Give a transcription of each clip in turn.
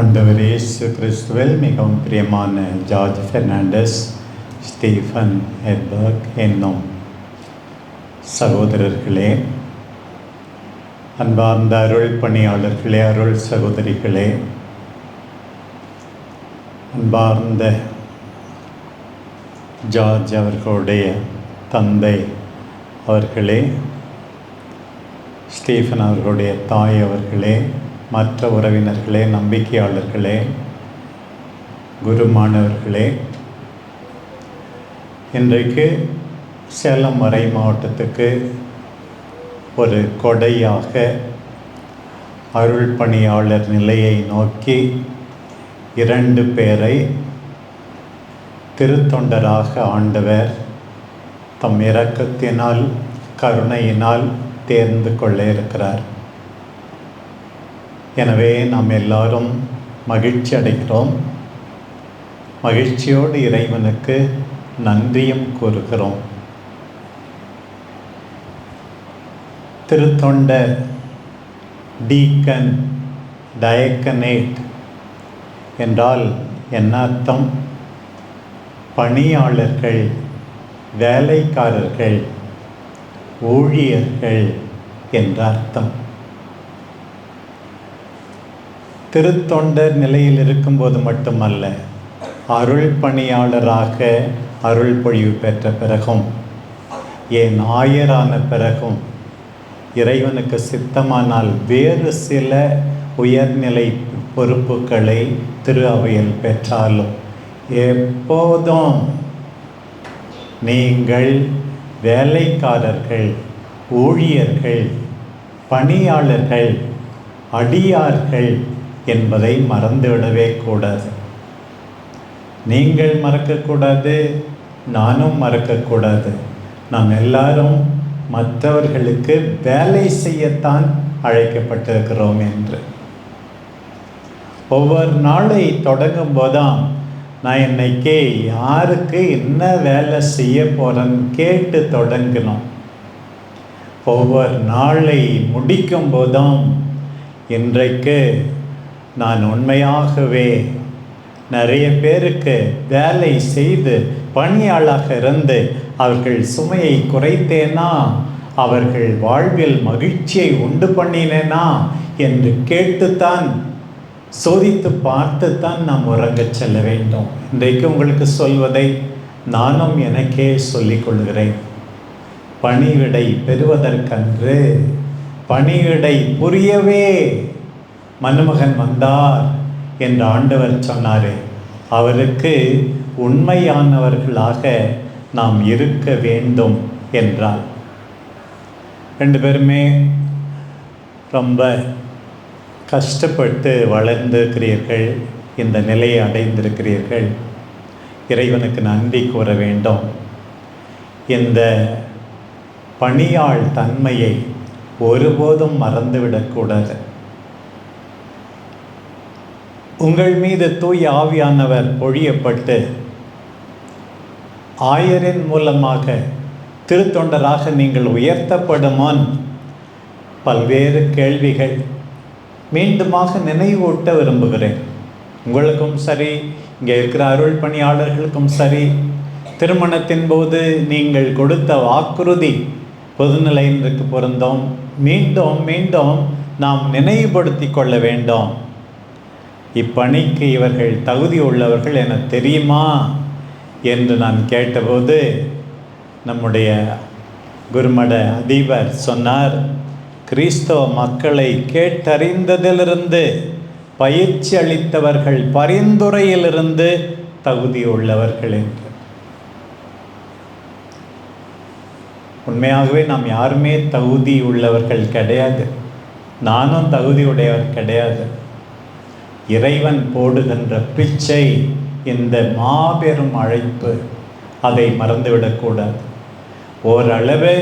ஆண்டவர் இயேசு கிறிஸ்துவில் மிகவும் பிரியமான ஜார்ஜ் பெர்னாண்டஸ், ஸ்டீஃபன் ஹெர்பர்க் என்னும் சகோதரர்களே, அன்பார்ந்த அருள் பணியாளர்களே, அருள் சகோதரிகளே, அன்பார்ந்த ஜார்ஜ் அவர்களுடைய தந்தை அவர்களே, ஸ்டீஃபன் அவர்களுடைய தாய் அவர்களே, மற்ற உறவினர்களே, நம்பிக்கையாளர்களே, குருமானவர்களே, இன்றைக்கு சேலம் மறை மாவட்டத்துக்கு ஒரு கொடையாக அருள் பணியாளர் நிலையை நோக்கி 2 பேரை திருத்தொண்டராக ஆண்டவர் தம் இரக்கத்தினால் கருணையினால் தேர்ந்து கொள்ள இருக்கிறார். எனவே நாம் எல்லாரும் மகிழ்ச்சி அடைகிறோம். மகிழ்ச்சியோடு இறைவனுக்கு நன்றியும் கூறுகிறோம். திருத்தொண்டர், டீக்கன், டயக்கனேட் என்றால் என்ன அர்த்தம்? பணியாளர்கள், வேலைக்காரர்கள், ஊழியர்கள் என்ற அர்த்தம். திருத்தொண்டர் நிலையில் இருக்கும்போது மட்டுமல்ல, அருள் பணியாளராக அருள் பொழிவு பெற்ற பிறகும், ஏன் ஆயரான பிறகும், இறைவனுக்கு சித்தமானால் வேறு சில உயர்நிலை பொறுப்புகளை திரு அவையில் பெற்றாலும் எப்போதும் நீங்கள் வேலைக்காரர்கள், ஊழியர்கள், பணியாளர்கள், அடியார்கள் என்பதை மறந்துவிடவே கூடாது. நீங்கள் மறக்கக்கூடாது, நானும் மறக்கக்கூடாது. நாம் எல்லாரும் மற்றவர்களுக்கு வேலை செய்யத்தான் அழைக்கப்பட்டிருக்கிறோம் என்று. ஒவ்வொரு நாளை தொடங்கும் போதும் நான் இன்னைக்கு யாருக்கு என்ன வேலை செய்ய போகிறேன்னு கேட்டு தொடங்கணும். ஒவ்வொரு நாளை முடிக்கும் போதும் இன்றைக்கு நான் உண்மையாகவே நிறைய பேருக்கு வேலை செய்து பணியாளாக இருந்து அவர்கள் சுமையை குறைத்தேனா, அவர்கள் வாழ்வில் மகிழ்ச்சியை உண்டு பண்ணினேனா என்று கேட்டுத்தான், சோதித்து பார்த்துத்தான் நாம் உறங்கச் செல்ல வேண்டும். இன்றைக்கு உங்களுக்கு சொல்வதை நானும் எனக்கே சொல்லிக் கொள்கிறேன். பணிவிடை பெறுவதற்கன்று பணிவிடை புரியவே மணமகன் வந்தார் என்று ஆண்டவர் சொன்னார். அவருக்கு உண்மையானவர்களாக நாம் இருக்க வேண்டும் என்றார். 2 பேருமே ரொம்ப கஷ்டப்பட்டு வளர்ந்திருக்கிறீர்கள், இந்த நிலையை அடைந்திருக்கிறீர்கள். இறைவனுக்கு நன்றி கூற வேண்டும். இந்த பணியாள் தன்மையை ஒருபோதும் மறந்துவிடக்கூடாது. உங்கள் மீது தூய ஆவியானவர் பொழியப்பட்டு ஆயரின் மூலமாக திருத்தொண்டராக நீங்கள் உயர்த்தப்படும் முன் பல்வேறு கேள்விகள் மீண்டுமாக நினைவூட்ட விரும்புகிறேன். உங்களுக்கும் சரி, இங்கே இருக்கிற அருள் பணியாளர்களுக்கும் சரி, திருமணத்தின் போது நீங்கள் கொடுத்த வாக்குறுதி பொதுநிலையினருக்கு பொருந்தும். மீண்டும் மீண்டும் நாம் நினைவுபடுத்தி கொள்ள வேண்டும். இப்பணிக்கு இவர்கள் தகுதி உள்ளவர்கள் என தெரியுமா என்று நான் கேட்டபோது நம்முடைய குருமட அதிபர் சொன்னார், கிறிஸ்தவ மக்களை கேட்டறிந்ததிலிருந்து, பயிற்சி அளித்தவர்கள் பரிந்துரையிலிருந்து தகுதி உள்ளவர்கள் என்று. உண்மையாகவே நாம் யாருமே தகுதி உள்ளவர்கள் கிடையாது. நானும் தகுதி உடையவர் கிடையாது. இறைவன் போடுகின்ற பிச்சை இந்த மாபெரும் அழைப்பு, அதை மறந்துவிடக்கூடாது. ஓரளவு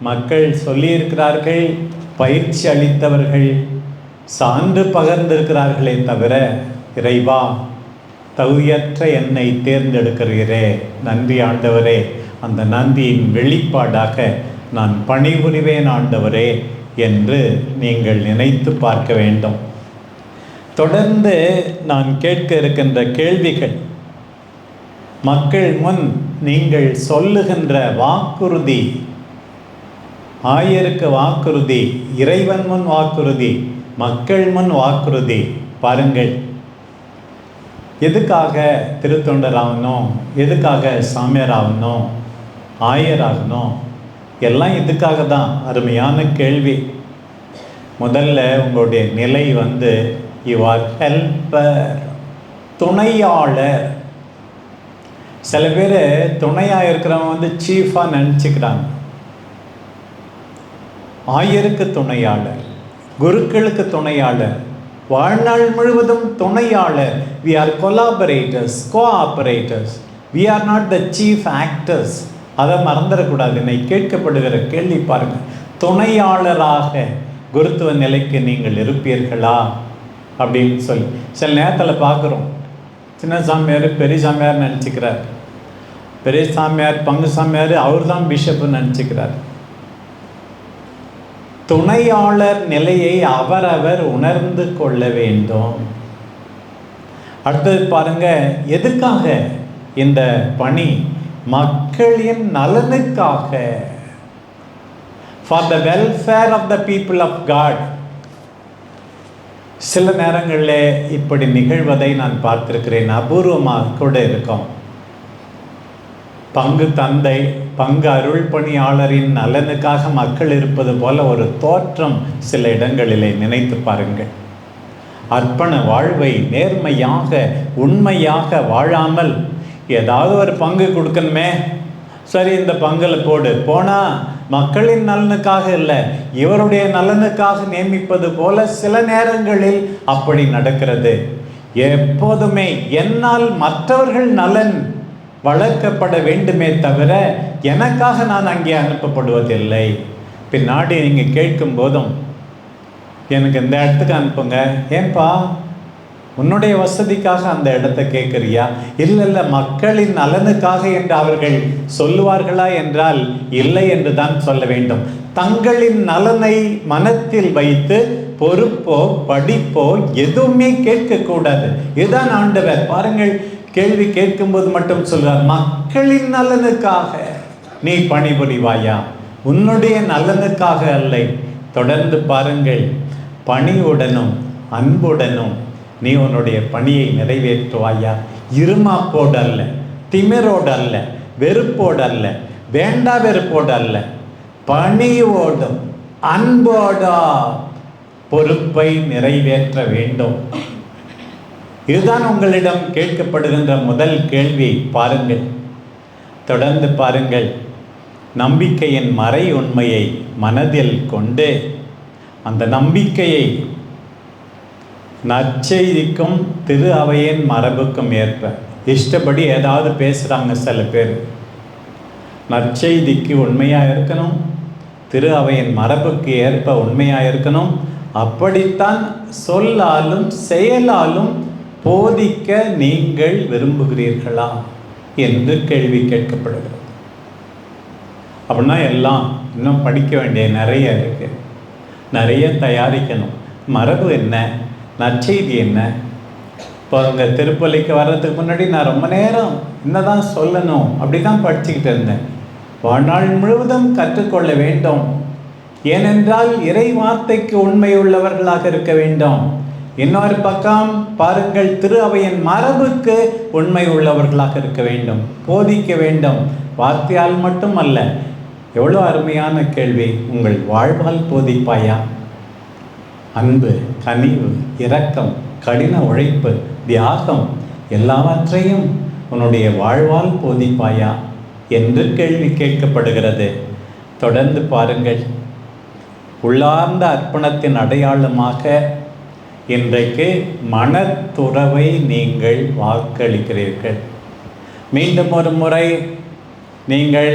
மக்கள் சொல்லியிருக்கிறார்கள், பயிற்சி அளித்தவர்கள் சான்று பகர்ந்திருக்கிறார்களே தவிர, இறைவா தகுதியற்ற என்னை தேர்ந்தெடுக்கிறீரே, நன்றி ஆண்டவரே, அந்த நன்றியின் வெளிப்பாடாக நான் பணிபுரிவேன் ஆண்டவரே என்று நீங்கள் நினைத்து பார்க்க வேண்டும். தொடர்ந்து நான் கேட்க இருக்கின்ற கேள்விகள், மக்கள் முன் நீங்கள் சொல்லுகின்ற வாக்குறுதி, ஆயருக்கு வாக்குறுதி, இறைவன் முன் வாக்குறுதி, மக்கள் முன் வாக்குறுதி. பாருங்கள், எதுக்காக திருத்தொண்டர் ஆகணும், எதுக்காக சாமியார் ஆகணும், ஆயர் ஆகணும், எல்லாம் இதுக்காக தான். அருமையான கேள்வி. முதல்ல உங்களுடைய நிலை யூ ஆர் ஹெல்பர், துணையாளர். சில பேர் துணையாக இருக்கிறவங்க சீஃபாக நினச்சிக்கிறாங்க. ஆயருக்கு துணையாளர், குருக்களுக்கு துணையாளர், வாழ்நாள் முழுவதும் துணையாளர். we are collaborators, co-operators, we are not the chief actors. அதை மறந்துடக்கூடாது. என்னை கேட்கப்படுகிற கேள்வி பாருங்கள், துணையாளராக குருத்துவ நிலைக்கு நீங்கள் இருப்பீர்களா அப்படின்னு சொல்லி. சில நேரத்தில் பார்க்குறோம், சின்ன சாமியார் பெரிய சாமியார் நினச்சிக்கிறார், பெரிய சாமியார் பங்கு சாமியார் அவர் தான் பிஷப்னு நினச்சிக்கிறார். துணையாளர் நிலையை அவரவர் உணர்ந்து கொள்ள வேண்டும். அடுத்தது பாருங்க, எதுக்காக இந்த பணி? மக்களின் நலனுக்காக, for the welfare of the people of God. சில நேரங்களில் இப்படி நிகழ்வதை நான் பார்த்திருக்கிறேன், அபூர்வமாக கூட இருக்கும். பங்கு தந்தை, பங்கு அருள் பணியாளரின் நலனுக்காக மக்கள் இருப்பது போல ஒரு தோற்றம் சில இடங்களிலே நினைத்து பாருங்கள். அர்ப்பண வாழ்வை நேர்மையாக உண்மையாக வாழாமல் ஏதாவது ஒரு பங்கு கொடுக்கணுமே, சரி இந்த பங்கில் போடு, போனால் மக்களின் நலனுக்காக இல்லை இவருடைய நலனுக்காக நியமிப்பது போல சில நேரங்களில் அப்படி நடக்கிறது. எப்போதுமே என்னால் மற்றவர்கள் நலன் வளர்க்கப்பட வேண்டுமே தவிர எனக்காக நான் அங்கே அனுப்பப்படுவதில்லை. பின்னாடி நீங்கள் கேட்கும் போதும் எனக்கு இந்த இடத்துக்கு அனுப்புங்க, ஏன்பா உன்னுடைய வசதிக்காக அந்த இடத்த கேட்குறியா? இல்லை மக்களின் நலனுக்காக என்று அவர்கள் சொல்லுவார்களா என்றால் இல்லை என்று தான் சொல்ல வேண்டும். தங்களின் நலனை மனத்தில் வைத்து பொறுப்போ படிப்போ எதுவுமே கேட்கக்கூடாது. இதுதான் ஆண்டவர் பாருங்கள், கேள்வி கேட்கும்போது மட்டும் சொல்றார், மக்களின் நலனுக்காக நீ பணிபுரிவாயா, உன்னுடைய நலனுக்காக அல்ல. தொடர்ந்து பாருங்கள், பணியுடனும் அன்புடனும் நீ உன்னுடைய பணியை நிறைவேற்றுவாயா. இருமாப்போடு அல்ல, திமிரோடு அல்ல, வெறுப்போடு அல்ல, வேண்டா வெறுப்போடு அல்ல, பணியோடும் அன்போடா பொறுப்பை நிறைவேற்ற வேண்டும். இதுதான் உங்களிடம் கேட்கப்படுகின்ற முதல் கேள்வி. பாருங்கள், தொடர்ந்து பாருங்கள். நம்பிக்கையின் மறை உண்மையை மனதில் கொண்டு அந்த நம்பிக்கையை நற்செய்திக்கும் திரு அவையின் மரபுக்கும் ஏற்ப இஷ்டப்படி ஏதாவது பேசுகிறாங்க சில பேர். நற்செய்திக்கு உண்மையாக இருக்கணும், திரு அவையின் மரபுக்கு ஏற்ப உண்மையாக இருக்கணும். அப்படித்தான் சொல்லாலும் செயலாலும் போதிக்க நீங்கள் விரும்புகிறீர்களா என்று கேள்வி கேட்கப்படுகிறது. அப்படின்னா எல்லாம் இன்னும் படிக்க வேண்டிய நிறைய இருக்குது, நிறைய தயாரிக்கணும். மரபு என்ன, நற்செய்தி என்ன? இப்போ அவங்க திருப்பலிக்கு வர்றதுக்கு முன்னாடி நான் ரொம்ப நேரம் என்னதான் சொல்லணும் அப்படி தான் படிச்சுக்கிட்டு இருந்தேன். வாழ்நாள் முழுவதும் கற்றுக்கொள்ள வேண்டும். ஏனென்றால் இறை வார்த்தைக்கு உண்மை உள்ளவர்களாக இருக்க வேண்டும். இன்னொரு பக்கம் பாருங்கள், திரு அவையின் மரபுக்கு உண்மை உள்ளவர்களாக இருக்க வேண்டும், போதிக்க வேண்டும். வார்த்தையால் மட்டும் அல்ல. எவ்வளோ அருமையான கேள்வி. உங்கள் வாழ்வால் போதிப்பாயா? அன்பு, கனிவு, இரக்கம், கடின உழைப்பு, தியாகம் எல்லாவற்றையும் உன்னுடைய வாழ்வால் போதிப்பாயா என்று கேள்வி கேட்கப்படுகிறது. தொடர்ந்து பாருங்கள், உள்ளார்ந்த அர்ப்பணத்தின் அடையாளமாக இன்றைக்கு மனத்துறவை நீங்கள் வாக்களிக்கிறீர்கள். மீண்டும் ஒரு முறை நீங்கள்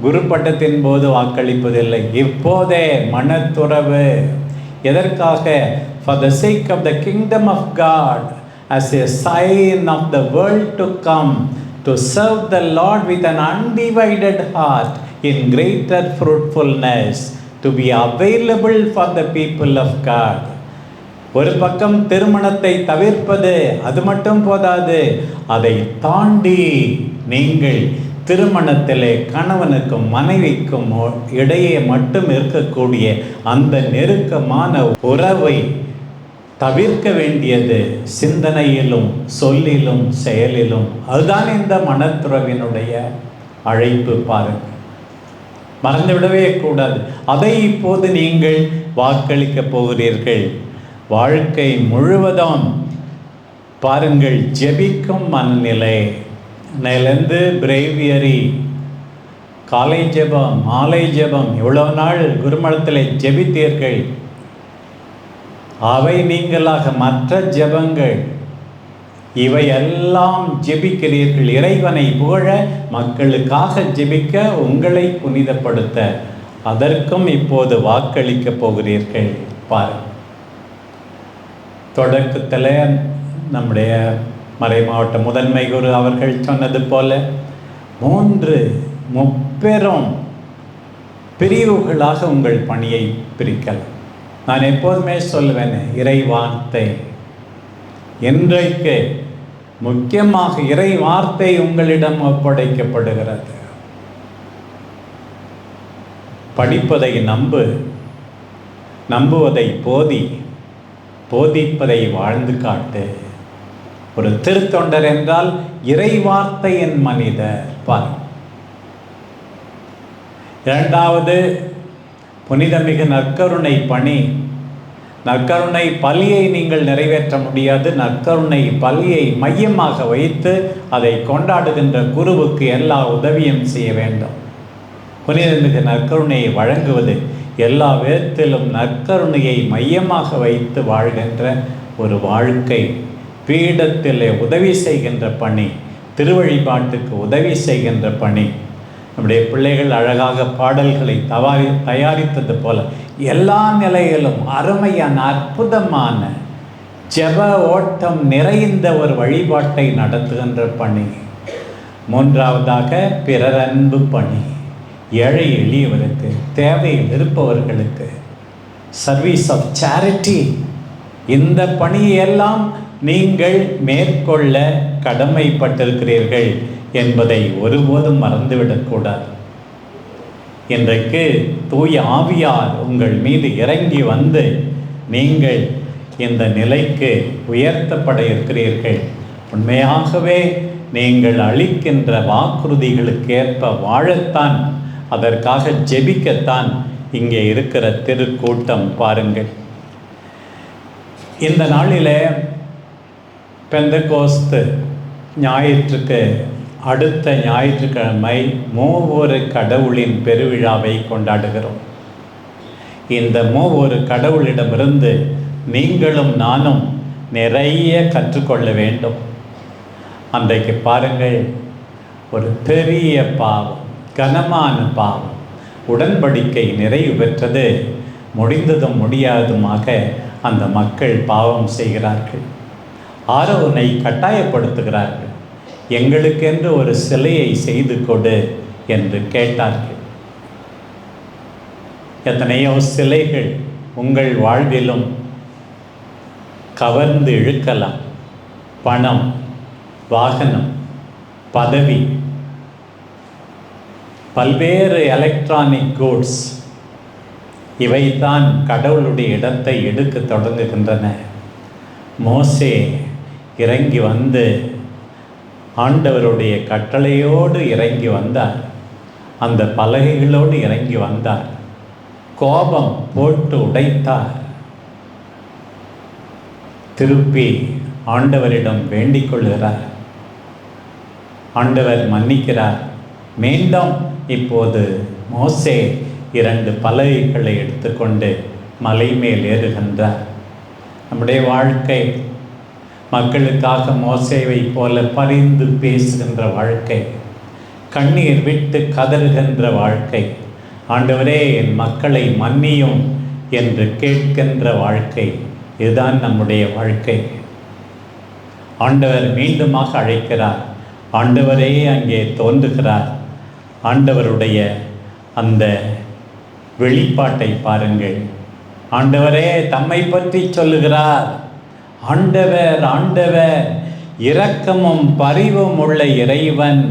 குரு பட்டத்தின் போது வாக்களிப்பதில்லை, இப்போதே மனத்துறவு. எதற்காக? For the sake of the kingdom of God, as a sign of the world to come, to serve the Lord with an undivided heart in greater fruitfulness, to be available for the people of God. ஒரு பக்கம் திருமணத்தை தவிர்ப்பது, அது மட்டும் போதாது, அதை தாண்டி நீங்கள் திருமணத்திலே கணவனுக்கும் மனைவிக்கும் இடையே மட்டும் இருக்கக்கூடிய அந்த நெருக்கமான உறவை தவிர்க்க வேண்டியது சிந்தனையிலும் சொல்லிலும் செயலிலும். அதுதான் இந்த மனத்துறவினுடைய அழைப்பு. பாருங்கள், மறந்துவிடவே கூடாது. அதை இப்போது நீங்கள் வாக்களிக்கப் போகிறீர்கள். வாழ்க்கை முழுவதும் பாருங்கள், ஜெபிக்கும் மனநிலை நிலந்து பிரேவியரி, காலை ஜெபம், மாலை ஜெபம், இவ்வளோ நாள் குருமடத்தில் ஜெபித்தீர்கள். அவை நீங்களாக மற்ற ஜெபங்கள் இவையெல்லாம் ஜெபிக்கிறீர்கள். இறைவனை புகழ, மக்களுக்காக ஜெபிக்க, உங்களை புனிதப்படுத்த. அதற்கும் இப்போது வாக்களிக்கப் போகிறீர்கள். பாருங்கள், தொடக்கத்தில் நம்முடைய மறைமாவட்ட முதன்மை குரு அவர்கள் சொன்னது போல 3 முப்பெரும் பிரிவுகளாக உங்கள் பணியை பிரிக்கலாம். நான் எப்போதுமே சொல்லுவேன், இறை வார்த்தை. இன்றைக்கு முக்கியமாக இறை வார்த்தை உங்களிடம் ஒப்படைக்கப்படுகிறது. படிப்பதை நம்பு, நம்புவதை போதி, போதிப்பதை வாழ்ந்து காட்டு. ஒரு திருத்தொண்டர் என்றால் இறை வார்த்தையின் மனிதர். பார். இரண்டாவது, புனிதமிகு நற்கருணை பணி. நற்கருணை பலியை நீங்கள் நிறைவேற்ற முடியாது. நற்கருணை பலியை மையமாக வைத்து அதை கொண்டாடுகின்ற குருவுக்கு எல்லா உதவியும் செய்ய வேண்டும். புனிதமிகு நற்கருணையை வழங்குவது, எல்லா விதத்திலும் நற்கருணையை மையமாக வைத்து வாழ்கின்ற ஒரு வாழ்க்கை. பீடத்தில் உதவி செய்கின்ற பணி, திருவழிபாட்டுக்கு உதவி செய்கின்ற பணி. நம்முடைய பிள்ளைகள் அழகாக பாடல்களை தயாரித்தது போல எல்லா நிலையிலும் அருமையான அற்புதமான ஜெப ஓட்டம் நிறைந்த ஒரு வழிபாட்டை நடத்துகின்ற பணி. மூன்றாவதாக பிறர் அன்பு பணி. ஏழை எளியவருக்கு, தேவையில் இருப்பவர்களுக்கு சர்வீஸ் ஆஃப் சேரிட்டி. இந்த பணியெல்லாம் நீங்கள் மேற்கொள்ள கடமைப்பட்டிருக்கிறீர்கள் என்பதை ஒருபோதும் மறந்துவிடக்கூடாது. இன்றைக்கு தூய ஆவியார் உங்கள் மீது இறங்கி வந்து நீங்கள் இந்த நிலைக்கு உயர்த்தப்பட இருக்கிறீர்கள். உண்மையாகவே நீங்கள் அளிக்கின்ற வாக்குறுதிகளுக்கு ஏற்ப வாழத்தான், அதற்காக ஜெபிக்கத்தான் இங்கே இருக்கிற திருக்கூட்டம். பாருங்கள், இந்த நாளில் பெந்தகோஸ்து ஞாயிற்றுக்கு அடுத்த ஞாயிற்றுக்கிழமை மூவொரு கடவுளின் பெருவிழாவை கொண்டாடுகிறோம். இந்த மூவொரு கடவுளிடமிருந்து நீங்களும் நானும் நிறைய கற்றுக்கொள்ள வேண்டும். அன்றைக்கு பாருங்கள், ஒரு பெரிய பாவம், கனமான பாவம், உடன்படிக்கை நிறைவு பெற்றது. முடிந்ததும் முடியாதுமாக அந்த மக்கள் பாவம் செய்கிறார்கள். ஆரோனை கட்டாயப்படுத்துகிறார்கள். எங்களுக்கென்று ஒரு சிலையை செய்து கொடு என்று கேட்டார்கள். எத்தனையோ சிலைகள் உங்கள் வாழ்விலும் கவர்ந்து இழுக்கலாம். பணம், வாகனம், பதவி, பல்வேறு எலக்ட்ரானிக் கூட்ஸ், இவைதான் கடவுளுடைய இடத்தை எடுக்க தொடங்குகின்றன. மோசே இறங்கி வந்து ஆண்டவருடைய கட்டளையோடு இறங்கி வந்தார். அந்த பலகைகளோடு இறங்கி வந்தார். கோபம் போட்டு உடைத்தார். திருப்பி ஆண்டவரிடம் வேண்டிக் கொள்கிறார். ஆண்டவர் மன்னிக்கிறார். மீண்டும் இப்போது மோசே 2 பலகைகளை எடுத்துக்கொண்டு மலை மேல் ஏறுகின்றார். நம்முடைய வாழ்க்கை மக்களுக்காக மோசேவை போல பரிந்து பேசுகின்ற வாழ்க்கை, கண்ணீர் விட்டு கதறுகின்ற வாழ்க்கை, ஆண்டவரே என் மக்களை மன்னியும் என்று கேட்கின்ற வாழ்க்கை. இதுதான் நம்முடைய வாழ்க்கை. ஆண்டவர் மீண்டுமாக அழைக்கிறார். ஆண்டவரே அங்கே தோன்றுகிறார். ஆண்டவருடைய அந்த வெளிப்பாட்டை பாருங்கள். ஆண்டவரே தம்மை பற்றி சொல்லுகிறார். ஆண்டவர் ஆண்டவர் இரக்கமும் பரிவும் உள்ள இறைவன்,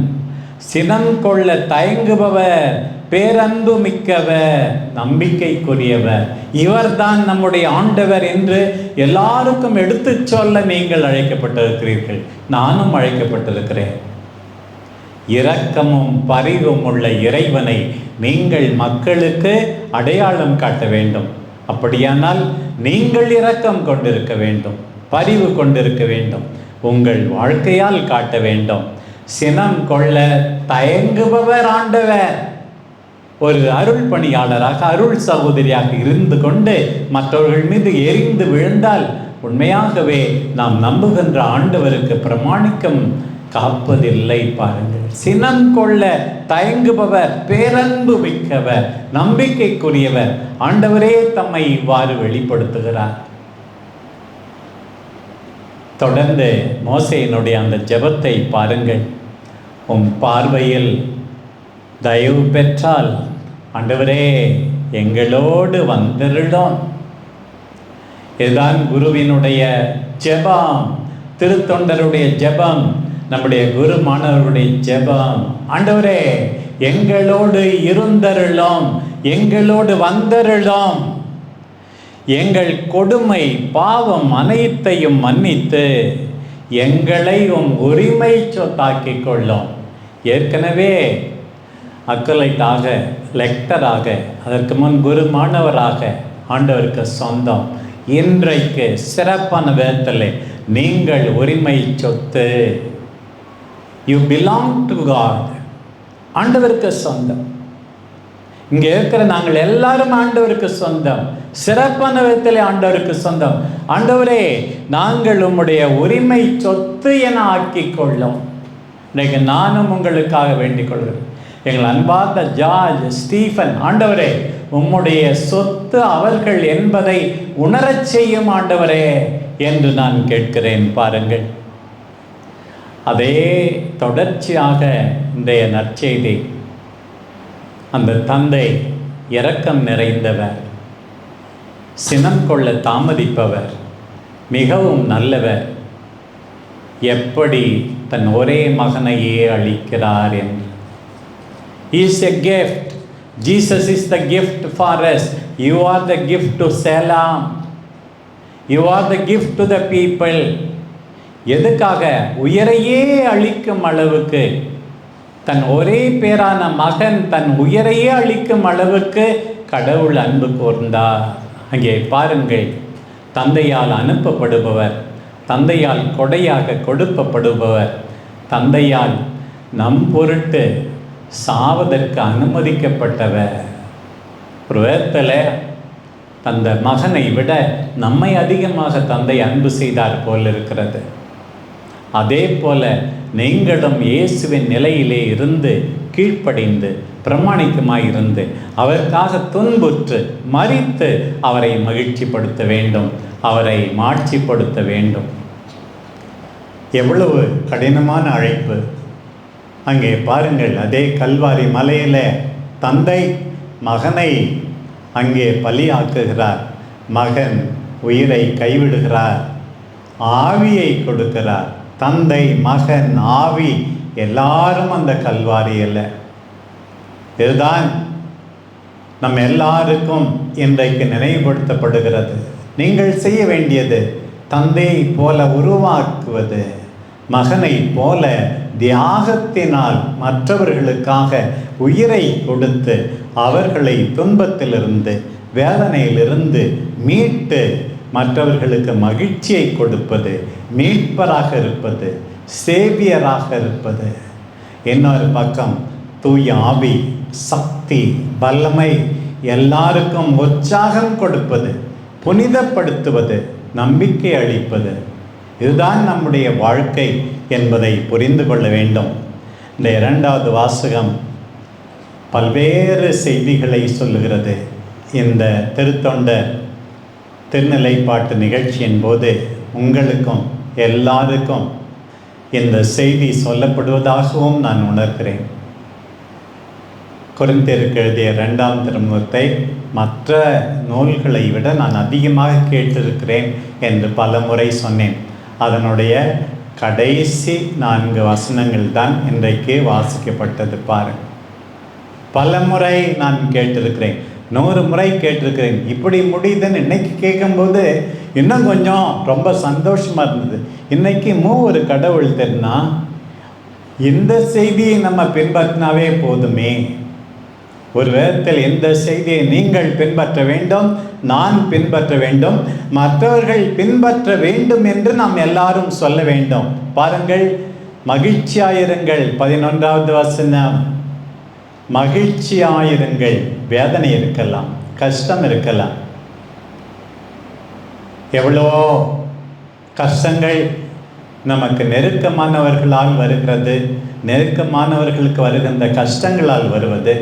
சினம் கொள்ள தயங்குபவர், பேரன்பு மிக்கவர், நம்பிக்கைக்குரியவர், இவர்தான் நம்முடைய ஆண்டவர் என்று எல்லாருக்கும் எடுத்து சொல்ல நீங்கள் அழைக்கப்பட்டிருக்கிறீர்கள். நானும் அழைக்கப்பட்டிருக்கிறேன். இரக்கமும் பரிவும் உள்ள இறைவனை நீங்கள் மக்களுக்கு அடையாளம் காட்ட வேண்டும். அப்படியானால் நீங்கள் இரக்கம் கொண்டிருக்க வேண்டும், பரிவு கொண்டிருக்க வேண்டும், உங்கள் வாழ்க்கையால் காட்ட வேண்டும். சினம் கொள்ள தயங்குபவர் ஆண்டவர். ஒரு அருள் பணியாளராக, அருள் சகோதரியாக இருந்து கொண்டு மற்றவர்கள் மீது எரிந்து விழுந்தால் உண்மையாகவே நாம் நம்புகின்ற ஆண்டவருக்கு பிரமாணிக்கம் காப்பதில்லை. பாருங்கள், சினம் கொள்ள தயங்குபவர், பேரன்பு மிக்கவர், நம்பிக்கைக்குரியவர். ஆண்டவரே தம்மை இவ்வாறு வெளிப்படுத்துகிறார். தொடர்ந்து மோசேயினுடைய அந்த ஜெபத்தை பாருங்கள். உம் பார்வையில் தயவு பெற்றால் ஆண்டவரே எங்களோடு வந்திருந்தோம். இதுதான் குருவினுடைய ஜெபம், திருத்தொண்டருடைய ஜெபம், நம்முடைய குரு மாணவருடைய ஜெபம். ஆண்டவரே எங்களோடு இருந்தருளோம், எங்களோடு வந்தருளோம். எங்கள் கொடுமை பாவம் அனைத்தையும் மன்னித்து எங்களை உம் உரிமை சொத்தாக்கிக் கொள்ளும். ஏற்கனவே அக்கலைட்டாக, லெக்டராக, அதற்கு முன் குரு மாணவராக ஆண்டவருக்கு சொந்தம். இன்றைக்கு சிறப்பான விதத்தில் நீங்கள் உரிமை சொத்து. You belong to God. ஆண்டவருக்கு சொந்தம். இங்கே இருக்கிற நாங்கள் எல்லாரும் ஆண்டவருக்கு சொந்தம். சிறப்பான விதத்தில் ஆண்டவருக்கு சொந்தம். ஆண்டவரே நாங்கள் உம்முடைய உரிமை சொத்து என ஆக்கிக் கொள்ளும். இன்றைக்கு நானும் உங்களுக்காக வேண்டிக் கொள்கிறேன். எங்கள் அன்பார்ந்த ஜார்ஜ், ஸ்டீஃபன், ஆண்டவரே உம்முடைய சொத்து அவர்கள் என்பதை உணரச் செய்யும் ஆண்டவரே என்று நான் கேட்கிறேன். பாருங்கள், அதே தொடர்ச்சியாக இன்றைய நற்செய்தி. அந்த தந்தை இரக்கம் நிறைந்தவர், சினம் கொள்ள தாமதிப்பவர், மிகவும் நல்லவர். எப்படி தன் ஒரே மகனையே அளிக்கிறார் என்று. He is a gift. Jesus is the gift for us. You are the gift to Salem. You are the gift to the people. எதுக்காக? உயிரையே அளிக்கும் அளவுக்கு, தன் ஒரே பேரான மகன் தன் உயிரையே அளிக்கும் அளவுக்கு கடவுள் அன்பு கூர்ந்தார். அங்கே பாருங்கள், தந்தையால் அனுப்பப்படுபவர், தந்தையால் கொடையாக கொடுக்கப்படுபவர், தந்தையால் நம் பொருட்டு சாவதற்கு அனுமதிக்கப்பட்டவர். ஒரு விதத்தில் தந்த மகனை விட நம்மை அதிகமாக தந்தை அன்பு செய்தார் போல் இருக்கிறது. அதே போல நீங்களும் இயேசுவின் நிலையிலே இருந்து கீழ்ப்படிந்து பிரமாணிக்கமாய் இருந்து அவருக்காக துன்புற்று மரித்து அவரை மகிழ்ச்சிப்படுத்த வேண்டும், அவரை மாட்சிப்படுத்த வேண்டும். எவ்வளவு கடினமான அழைப்பு! அங்கே பாருங்கள், அதே கல்வாரி மலையில் தந்தை மகனை அங்கே பலியாக்குகிறார். மகன் உயிரை கைவிடுகிறார், ஆவியை கொடுக்கிறார். தந்தை, மகன், ஆவி எல்லாரும் அந்த கல்வாரியில். இதுதான் நம் எல்லாருக்கும் இன்றைக்கு நினைவுபடுத்தப்படுகிறது. நீங்கள் செய்ய வேண்டியது தந்தையை போல உருவாக்குவது, மகனை போல தியாகத்தினால் மற்றவர்களுக்காக உயிரை கொடுத்து அவர்களை துன்பத்திலிருந்து வேதனையிலிருந்து மீட்டு மற்றவர்களுக்கு மகிழ்ச்சியை கொடுப்பது, மீட்பராக இருப்பது, சேவியராக இருப்பது. இன்னொரு பக்கம் தூய ஆவி, சக்தி, வல்லமை, எல்லாருக்கும் உற்சாகம் கொடுப்பது, புனிதப்படுத்துவது, நம்பிக்கை அளிப்பது. இதுதான் நம்முடைய வாழ்க்கை என்பதை புரிந்து கொள்ள வேண்டும். இந்த இரண்டாவது வாசகம் பல்வேறு செய்திகளை சொல்லுகிறது. இந்த திருத்தொண்டர் திருநிலைப்பாட்டு நிகழ்ச்சியின் போது உங்களுக்கும் எல்லாருக்கும் இந்த செய்தி சொல்லப்படுவதாகவும் நான் உணர்கிறேன். கொரிந்தியருக்கு எழுதிய 2ஆம் திருமுகத்தை மற்ற நூல்களை விட நான் அதிகமாக கேட்டிருக்கிறேன் என்று பல முறை சொன்னேன். அதனுடைய கடைசி 4 வசனங்கள் தான் இன்றைக்கு வாசிக்கப்பட்டது. பாருங்கள், பல முறை நான் கேட்டிருக்கிறேன், 100 முறை கேட்டிருக்கிறேன். இப்படி முடியுதுன்னு இன்னைக்கு கேட்கும்போது இன்னும் கொஞ்சம் ரொம்ப சந்தோஷமாக இருந்தது. இன்னைக்கு ஒரு கடவுள் தெரினா இந்த செய்தியை நம்ம பின்பற்றினாவே போதுமே. ஒரு விதத்தில் இந்த செய்தியை நீங்கள் பின்பற்ற வேண்டும், நான் பின்பற்ற வேண்டும், மற்றவர்கள் பின்பற்ற வேண்டும் என்று நாம் எல்லாரும் சொல்ல வேண்டும். பாருங்கள், மகிழ்ச்சியாயிருங்கள், 11வது வசனம். மகிழ்ச்சியாயிருங்கள். வேதனை இருக்கலாம், கஷ்டம் இருக்கலாம், எவ்வளோ கஷ்டங்கள் நமக்கு நெருக்கமானவர்களால் வருகிறது, நெருக்கமானவர்களுக்கு வருகின்ற கஷ்டங்களால் வருவது.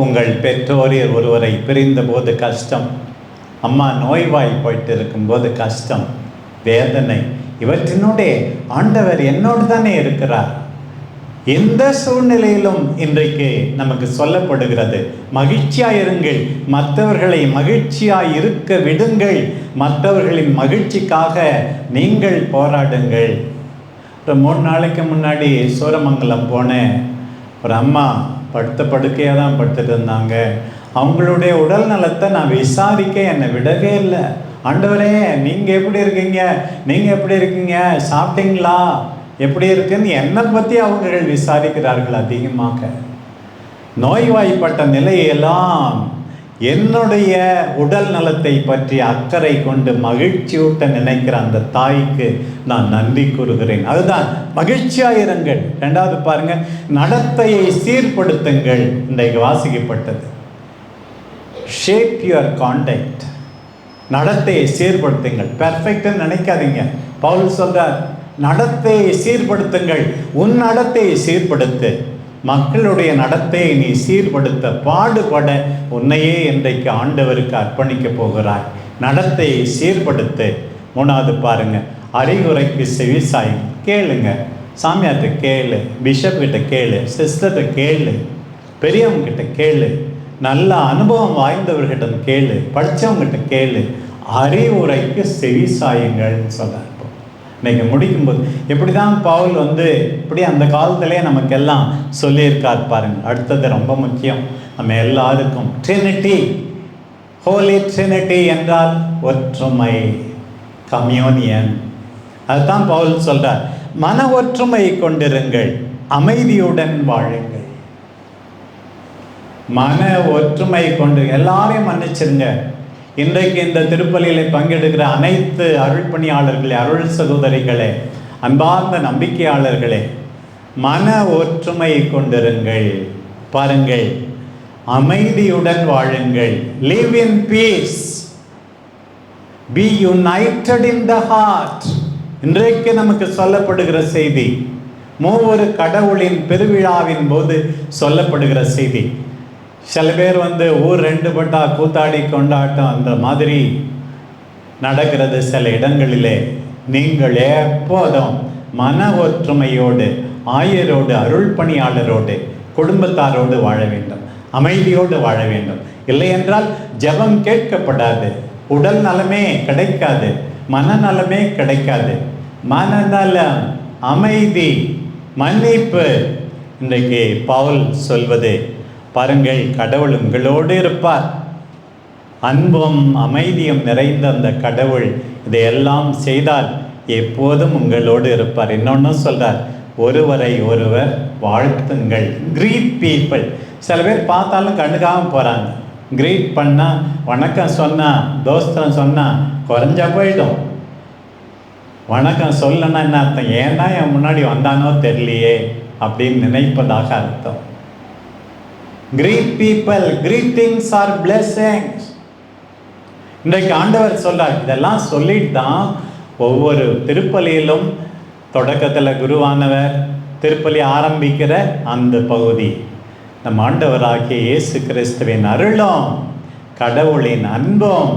உங்கள் பெற்றோர் ஒருவரை பிரிந்த போது கஷ்டம், அம்மா நோய்வாய் போயிட்டு இருக்கும்போது கஷ்டம், வேதனை, இவற்றினுடைய ஆண்டவர் என்னோடு தானே இருக்கிறார். எந்த சூழ்நிலையிலும் இன்றைக்கு நமக்கு சொல்லப்படுகிறது, மகிழ்ச்சியாயிருங்கள், மற்றவர்களை மகிழ்ச்சியாய் இருக்க விடுங்கள், மற்றவர்களின் மகிழ்ச்சிக்காக நீங்கள் போராடுங்கள். ஒரு 3 நாளைக்கு முன்னாடி சூரமங்கலம் போனேன். ஒரு அம்மா படுத்த படுக்கையாக தான் படுத்துட்டு இருந்தாங்க. அவங்களுடைய உடல் நலத்தை நான் விசாரிக்க என்னை விடவே இல்லை. ஆண்டவரே, நீங்கள் எப்படி இருக்கீங்க, நீங்கள் எப்படி இருக்கீங்க, சாப்பிட்டீங்களா, எப்படி இருக்குன்னு என்னை பற்றி அவர்கள் விசாரிக்கிறார்கள் அதிகமாக. நோய்வாய்ப்பட்ட நிலையெல்லாம் என்னுடைய உடல் நலத்தை பற்றி அக்கறை கொண்டு மகிழ்ச்சியூட்ட நினைக்கிற அந்த தாய்க்கு நான் நன்றி கூறுகிறேன். அதுதான் மகிழ்ச்சியாயிருங்கள். 2வது பாருங்க, நடத்தையை சீர்படுத்துங்கள். இன்றைக்கு வாசிக்கப்பட்டது, ஷேப் யுவர் கான்டக்ட். நடத்தையை சீர்படுத்துங்கள். பெர்ஃபெக்ட்னு நினைக்காதீங்க. பவுல் சொல்றார், நடத்தையை சீர்படுத்துங்கள். உன் நடத்தையை சீர்படுத்து. மக்களுடைய நடத்தையை நீ சீர்படுத்த பாடுபட உன்னையே இன்றைக்கு ஆண்டவருக்கு அர்ப்பணிக்க போகிறாய். நடத்தையை சீர்படுத்து. 3வது பாருங்க, அறிவுரைக்கு செவிசாய். கேளுங்க, சாமியார்கிட்ட கேளு, பிஷப் கிட்ட கேளு, சிஸ்டர்கிட்ட கேளு, பெரியவங்க கிட்ட கேளு, நல்ல அனுபவம் வாய்ந்தவர்கிட்ட கேளு, படித்தவங்ககிட்ட கேளு. அறிவுரைக்கு செவிசாயுங்கள்னு சொல்கிறார். இன்னைக்கு முடிக்கும்போது எப்படி தான் பவுல் இப்படி அந்த காலத்திலே நமக்கெல்லாம் சொல்லியிருக்கார் பாருங்க. அடுத்தது ரொம்ப முக்கியம், நம்ம எல்லாருக்கும் ட்ரினிட்டி, ஹோலி ட்ரினிட்டி என்றால் ஒற்றுமை, கம்யூனியன். அதுதான் பவுல் சொல்றார், மன ஒற்றுமை கொண்டிருங்கள், அமைதியுடன் வாழுங்கள். மன ஒற்றுமை கொண்டு எல்லாரையும் மன்னிச்சிருங்க. இன்றைக்கு இந்த திருப்பலியில் பங்கெடுக்கிற அனைத்து அருள் பணியாளர்களே, அருள் சகோதரிகளே, அன்பார்ந்த நம்பிக்கையாளர்களே, மன ஒற்றுமை கொண்டிருங்கள். பாருங்கள், அமைதியுடன் வாழுங்கள். live in peace, be united in the heart. இன்றைக்கு நமக்கு சொல்லப்படுகிற செய்தி, மூவொரு கடவுளின் பெருவிழாவின் போது சொல்லப்படுகிற செய்தி. சில பேர் ஊர் 2 பட்டா கூத்தாடி கொண்டாட்டம் அந்த மாதிரி நடக்கிறது சில இடங்களிலே. நீங்கள் எப்போதும் மன ஒற்றுமையோடு, ஆயரோடு, அருள் பணியாளரோடு, குடும்பத்தாரோடு வாழ வேண்டும், அமைதியோடு வாழ வேண்டும். இல்லை என்றால் ஜெபம் கேட்கப்படாது, உடல் நலமே கிடைக்காது, மனநலமே கிடைக்காது. மனநலம், அமைதி, மன்னிப்பு. இன்றைக்கு பவுல் சொல்வது, பாருங்கள், கடவுள் உங்களோடு இருப்பார். அன்பும் அமைதியும் நிறைந்த அந்த கடவுள் இதையெல்லாம் செய்தால் எப்போதும் உங்களோடு இருப்பார். இன்னொன்னும் சொல்றார், ஒருவரை ஒருவர் வாழ்த்துங்கள். Greet people. சில பேர் பார்த்தாலும் கண்டுக்காம போகிறாங்க. கிரீட் பண்ணால், வணக்கம் சொன்னால், தோஸ்தம் சொன்னால் குறைஞ்சா போயிடும். வணக்கம் சொல்லனா என்ன அர்த்தம், ஏன்னா என் முன்னாடி வந்தானோ தெரியலையே அப்படின்னு நினைப்பதாக அர்த்தம். Greet people, greetings are blessings. இன்றைக்கு ஆண்டவர் சொல்றார். இதெல்லாம் சொல்லிட்டு தான் ஒவ்வொரு திருப்பலியிலும் தொடக்கத்தில் குருவானவர் திருப்பலி ஆரம்பிக்கிற அந்த பகுதி, நம் ஆண்டவராகிய இயேசு கிறிஸ்துவின் அருளும், கடவுளின் அன்பும்,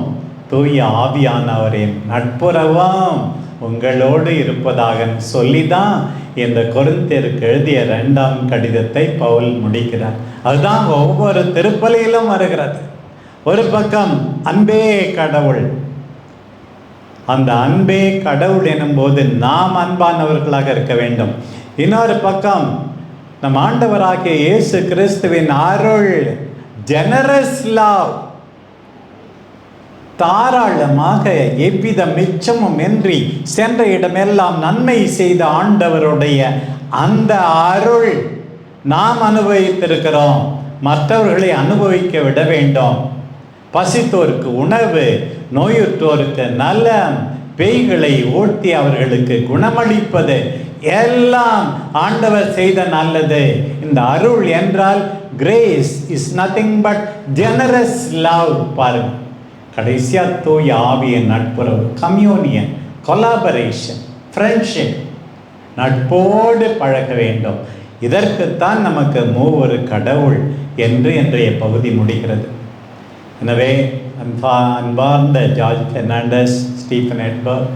தூய ஆவியானவரின் நட்புறவும் உங்களோடு இருப்பதாக சொல்லி தான் இந்த கொரிந்தியருக்கு எழுதிய 2ஆம் கடிதத்தை பவுல் முடிக்கிறார். அதுதான் ஒவ்வொரு திருப்பலியிலும் வருகிறது. ஒரு பக்கம் அன்பே கடவுள், அந்த அன்பே கடவுள் எனும்போது நாம் அன்பானவர்களாக இருக்க வேண்டும். இன்னொரு பக்கம் நம் ஆண்டவராகிய இயேசு கிறிஸ்துவின் அருள், ஜெனரஸ் லவ், தாராளமாக எவ்வித மிச்சமும் இன்றி சென்ற இடமெல்லாம் நன்மை செய்த ஆண்டவருடைய அந்த அருள் நாம் அனுபவித்திருக்கிறோம். மற்றவர்களை அனுபவிக்க விட வேண்டும். பசித்தோருக்கு உணவு, நோயுற்றோருக்கு நலம், பேய்களை ஓட்டி அவர்களுக்கு குணமளிப்பது எல்லாம் ஆண்டவர் செய்த நல்லது. இந்த அருள் என்றால் grace is nothing but generous love. பாருங்க, கடைசியா தூய ஆவியின் நட்புறவு, கம்யூனியன், கொலாபரேஷன், ஃப்ரெண்ட்ஷிப், நட்போடு பழக வேண்டும். இதற்குத்தான் நமக்கு மூவொரு கடவுள் என்று இன்றைய பகுதி முடிகிறது. எனவே அன்பார்ந்த ஜார்ஜ் பெர்னாண்டஸ், ஸ்டீஃபன் எட்வர்ட்,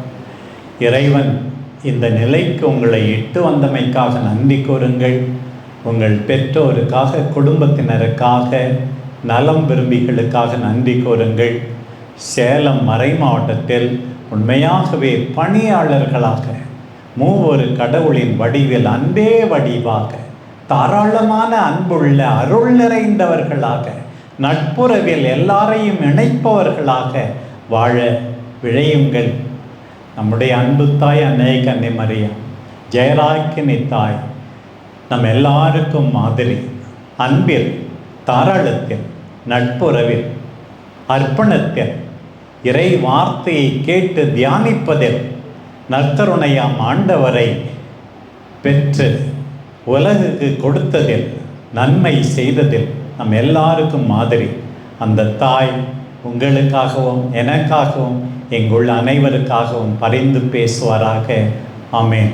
இறைவன் இந்த நிலைக்கு உங்களை இட்டு வந்தமைக்காக நன்றி கூறுங்கள். உங்கள் பெற்றோருக்காக, குடும்பத்தினருக்காக, நலம் விரும்பிகளுக்காக நன்றி கூறுங்கள். சேலம் மறை மாவட்டத்தில் உண்மையாகவே பணியாளர்களாக மூவொரு கடவுளின் வடிவில் அன்பே வடிவாக, தாராளமான அன்புள்ள அருள் நிறைந்தவர்களாக, நட்புறவில் எல்லாரையும் இணைப்பவர்களாக வாழ விழையுங்கள். நம்முடைய அன்பு தாய் அன்னை கன்னி மரியா, ஜெயராக்கினி தாய், நம் எல்லாருக்கும் மாதிரி அன்பில், தாராளத்தில், நட்புறவில், அர்ப்பணத்தில், இறை வார்த்தையை கேட்டு தியானிப்பதில், நற்கருணையாம் ஆண்டவரை பெற்று உலகுக்கு கொடுத்ததில், நன்மை செய்ததில் நம் எல்லாருக்கும் மாதிரி அந்த தாய் உங்களுக்காகவும் எனக்காகவும் எங்குள்ள அனைவருக்காகவும் பரிந்து பேசுவாராக. ஆமென்.